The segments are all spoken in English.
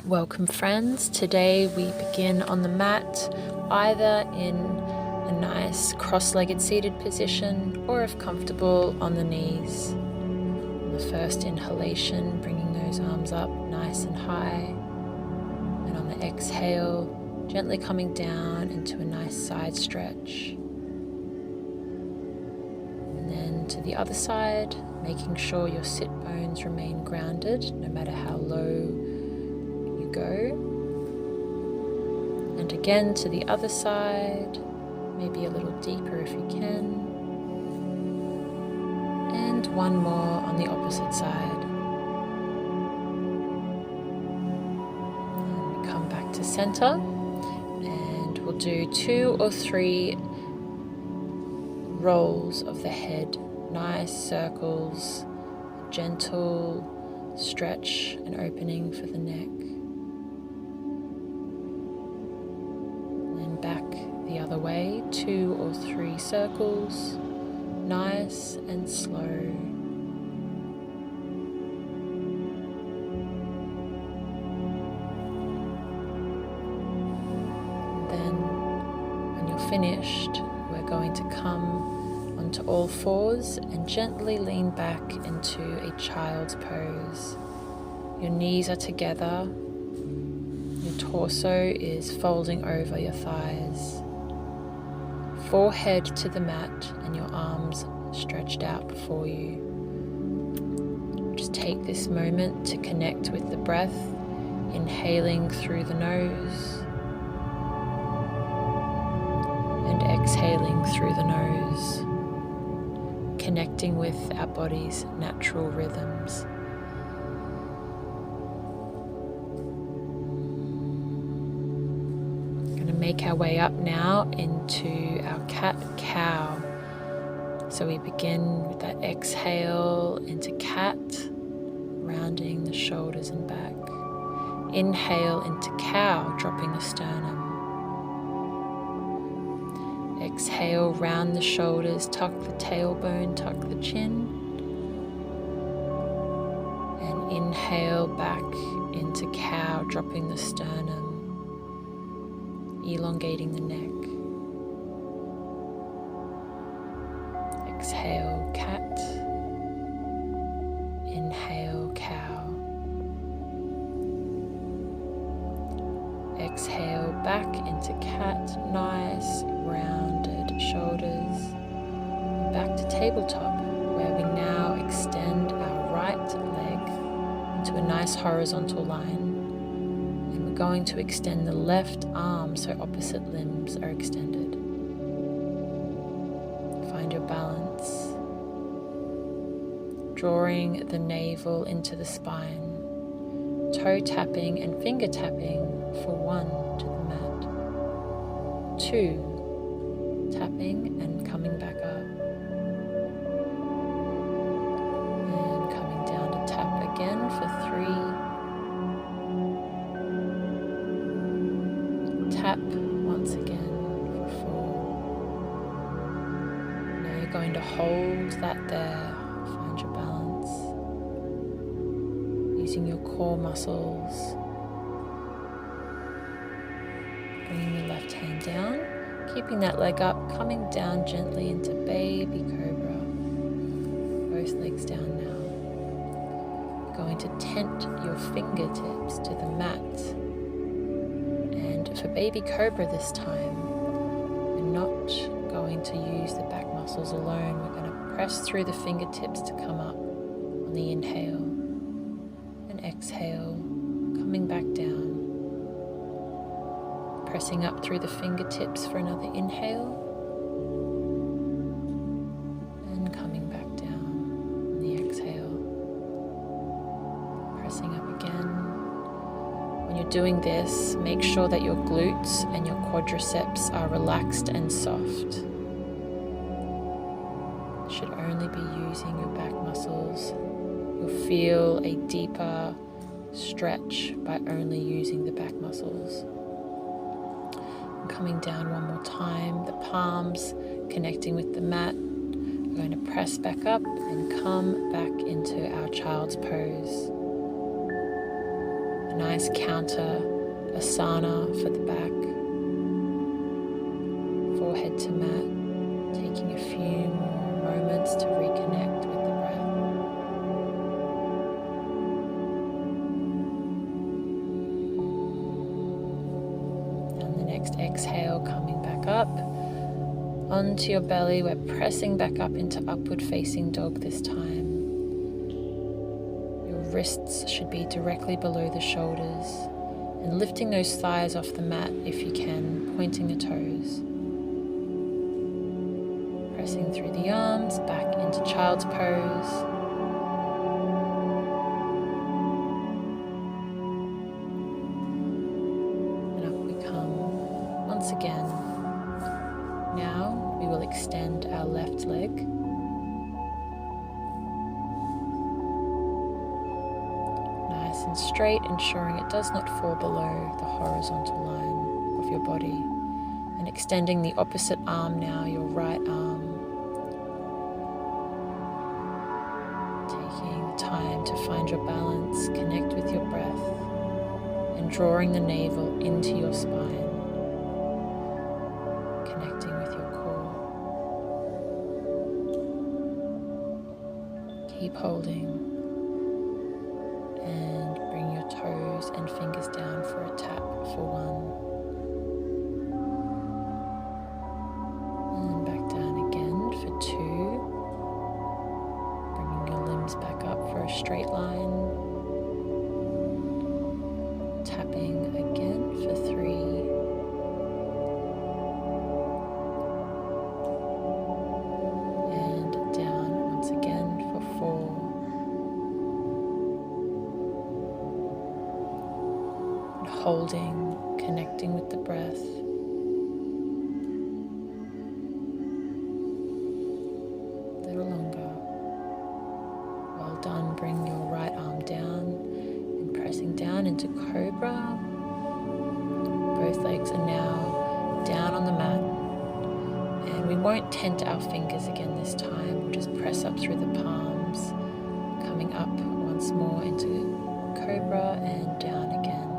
Welcome friends, today we begin on the mat either in a nice cross-legged seated position or if comfortable on the knees. On the first inhalation, bringing those arms up nice and high, and on the exhale, gently coming down into a nice side stretch. And then to the other side, making sure your sit bones remain grounded no matter how low go. And again to the other side, maybe a little deeper if you can. And one more on the opposite side. And we come back to center, and we'll do 2 or 3 rolls of the head, nice circles, gentle stretch and opening for the neck. Back the other way, 2 or 3 circles, nice and slow. And then when you're finished, we're going to come onto all fours and gently lean back into a child's pose. Your knees are together. Torso is folding over your thighs, forehead to the mat and your arms stretched out before you. Just take this moment to connect with the breath, inhaling through the nose and exhaling through the nose, connecting with our body's natural rhythms. Make our way up now into our cat-cow. So we begin with that exhale into cat, rounding the shoulders and back. Inhale into cow, dropping the sternum. Exhale, round the shoulders, tuck the tailbone, tuck the chin. And inhale back into cow, dropping the sternum, elongating the neck. Exhale, cat. Inhale, cow. Exhale, back into cat. Nice, rounded shoulders. Back to tabletop, where we now extend our right leg into a nice horizontal line. Going to extend the left arm so opposite limbs are extended. Find your balance. Drawing the navel into the spine. Toe tapping and finger tapping for 1 to the mat. 2, tapping and coming back up. And coming down to tap again for 3. Tap once again for 4. Now you're going to hold that there. Find your balance. Using your core muscles. Bringing the left hand down. Keeping that leg up. Coming down gently into baby cobra. Both legs down now. You're going to tent your fingertips to the mat. For baby cobra this time, we're not going to use the back muscles alone. We're going to press through the fingertips to come up on the inhale and exhale, coming back down. Pressing up through the fingertips for another inhale and coming back down on the exhale. Pressing up again. When you're doing this, make sure that your glutes and your quadriceps are relaxed and soft. You should only be using your back muscles. You'll feel a deeper stretch by only using the back muscles. And coming down one more time, the palms connecting with the mat. We're going to press back up and come back into our child's pose. nice counter asana for the back. Forehead to mat, taking a few more moments to reconnect with the breath. And the next exhale, coming back up onto your belly. We're pressing back up into upward facing dog this time. Your wrists should be directly below the shoulders, and lifting those thighs off the mat if you can, pointing the toes. Pressing through the arms, back into child's pose. And up we come once again. Now we will extend our left leg. Nice and straight, ensuring it does not fall below the horizontal line of your body. And extending the opposite arm now, your right arm. Taking the time to find your balance, connect with your breath, and drawing the navel into your spine. Connecting with your core. Keep holding. And bring your toes and fingers down for a tap for 1. For 2, bringing your limbs back up for a straight line, tapping again for 3, and down once again for 4, and holding, connecting with the breath. Done. Bring your right arm down and pressing down into cobra. Both legs are now down on the mat, and we won't tent our fingers again this time. We'll just press up through the palms, coming up once more into cobra and down again.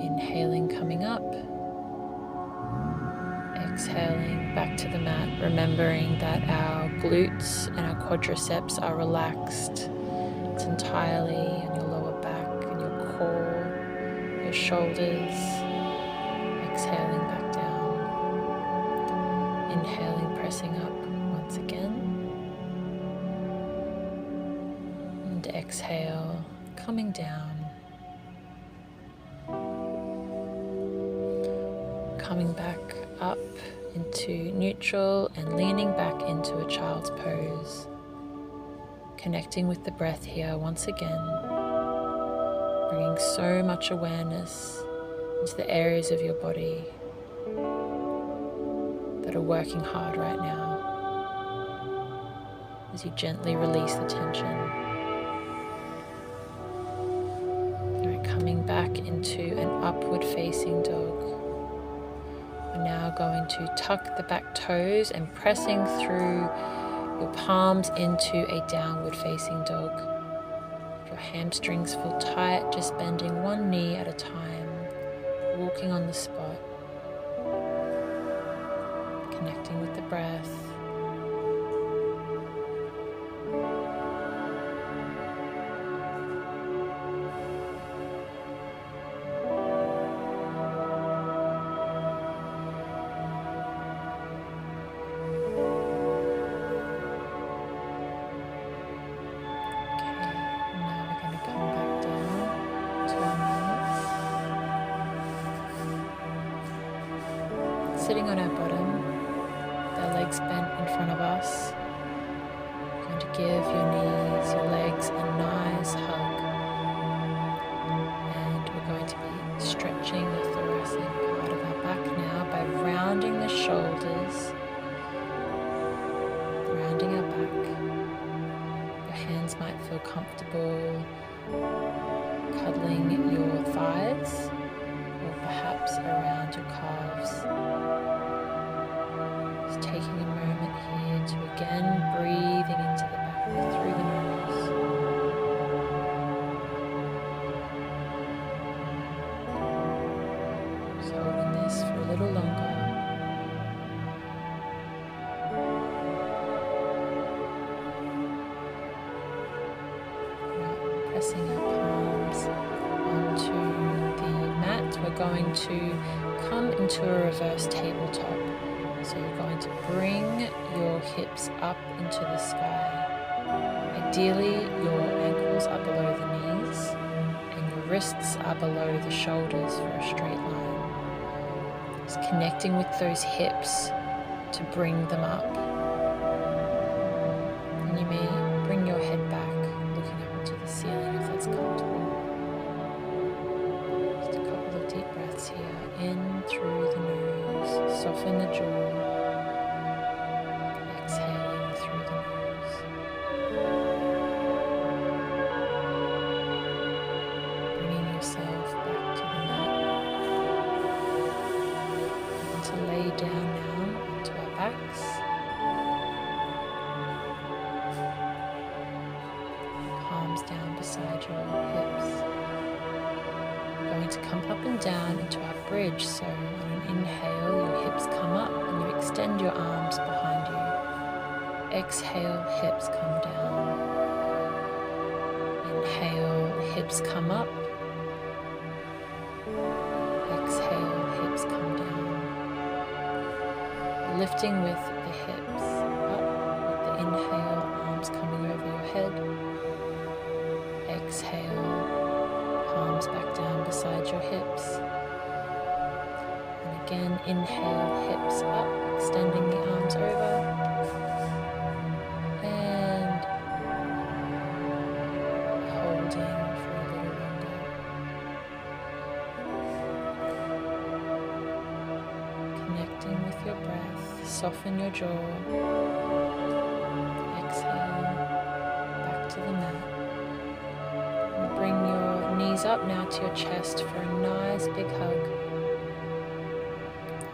Inhaling, coming up. Exhaling back to the mat, remembering that our glutes and our quadriceps are relaxed. It's entirely on your lower back and your core, your shoulders. Exhaling back down. Inhaling, pressing up once again. And exhale, coming down. Coming back up into neutral and leaning back into a child's pose. Connecting with the breath here once again. Bringing so much awareness into the areas of your body that are working hard right now. As you gently release the tension. Alright, coming back into an upward facing dog. We're now going to tuck the back toes and pressing through your palms into a downward facing dog. If your hamstrings feel tight, just bending one knee at a time, walking on the spot, connecting with the breath. Sitting on our bottom, with our legs bent in front of us. We're going to give your knees, your legs a nice hug. And we're going to be stretching the thoracic part of our back now by rounding the shoulders, rounding our back. Your hands might feel comfortable cuddling your thighs, or perhaps around your calves. Just taking a moment here to again breathing into the back through the nose. pressing our palms onto the mat, we're going to come into a reverse tabletop. So you're going to bring your hips up into the sky. Ideally, your ankles are below the knees and your wrists are below the shoulders for a straight line. Just connecting with those hips to bring them up. And you may bring your head back, looking up into the ceiling if that's comfortable. Just a couple of deep breaths here. In through the nose, soften the jaw. Exhaling through the nose. Bringing yourself back to the mat. And to lay down now onto our backs. Palms down beside your hips. We're going to come up and down into our bridge. So on an inhale, your hips come up and you extend your arms behind you. Exhale, hips come down. Inhale, hips come up. Exhale, hips come down. Lifting with the hips up, with the inhale, arms coming over your head. Exhale, palms back down beside your hips. And again, inhale, hips up, extending the arms over. And holding for a little longer. Connecting with your breath, soften your jaw. Exhale, back to the mat. Bring your knees up now to your chest for a nice big hug.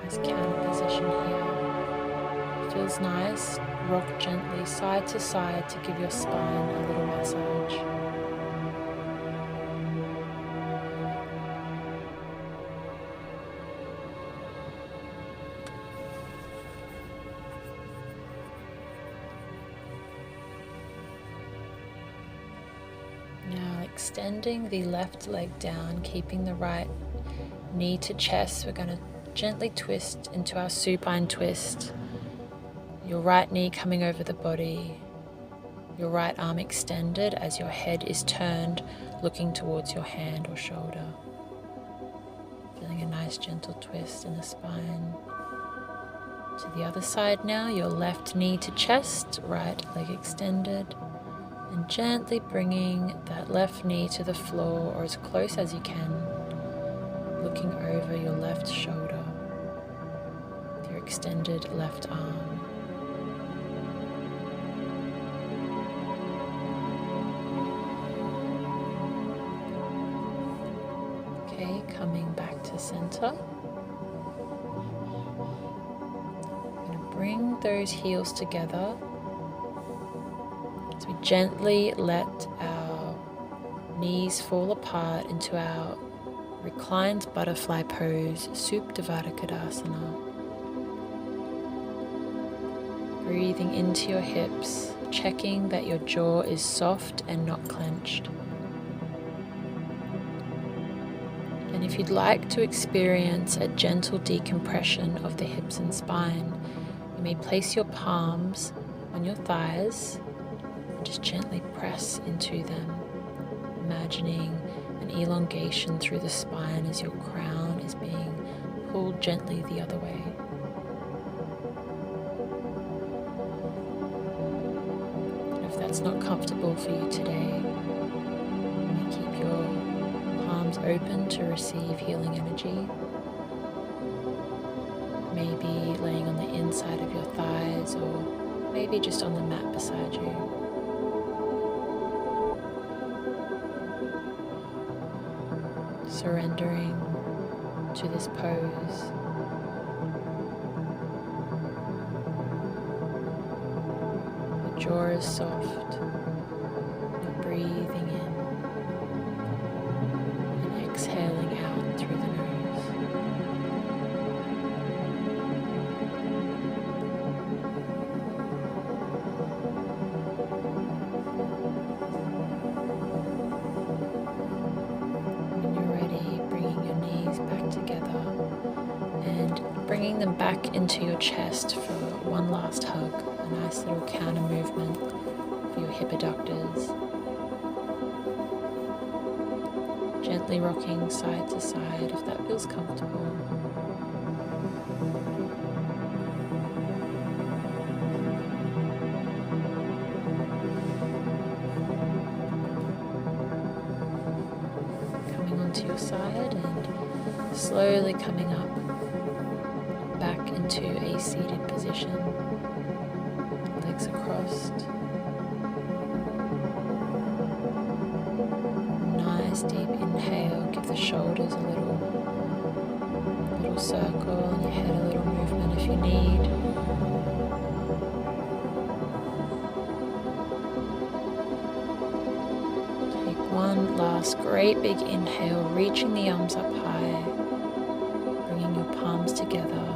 Nice counter position here. Feels nice. Rock gently side to side to give your spine a little massage. Now extending the left leg down, keeping the right knee to chest. We're going to gently twist into our supine twist. Your right knee coming over the body. Your right arm extended as your head is turned, looking towards your hand or shoulder. Feeling a nice gentle twist in the spine. To the other side now, your left knee to chest, right leg extended. And gently bringing that left knee to the floor or as close as you can, looking over your left shoulder with your extended left arm. Okay, coming back to center. I'm going to bring those heels together. So we gently let our knees fall apart into our reclined butterfly pose, Supta Kadasana. Breathing into your hips, checking that your jaw is soft and not clenched. And if you'd like to experience a gentle decompression of the hips and spine, you may place your palms on your thighs. Just gently press into them, imagining an elongation through the spine as your crown is being pulled gently the other way. And if that's not comfortable for you today, you may keep your palms open to receive healing energy. Maybe laying on the inside of your thighs or maybe just on the mat beside you. Surrendering to this pose. The jaw is soft. You're breathing in and exhaling out through the nose. together and bringing them back into your chest for one last hug, a nice little counter movement for your hip adductors. Gently rocking side to side if that feels comfortable. Coming onto your side and slowly coming up back into a seated position. Legs are crossed. Nice deep inhale, give the shoulders a little circle and your head a little movement if you need. Take one last great big inhale, reaching the arms up high, bringing your palms together,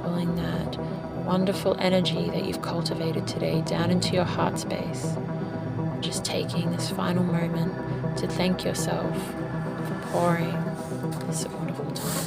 pulling that wonderful energy that you've cultivated today down into your heart space. Just taking this final moment to thank yourself for pouring this wonderful time.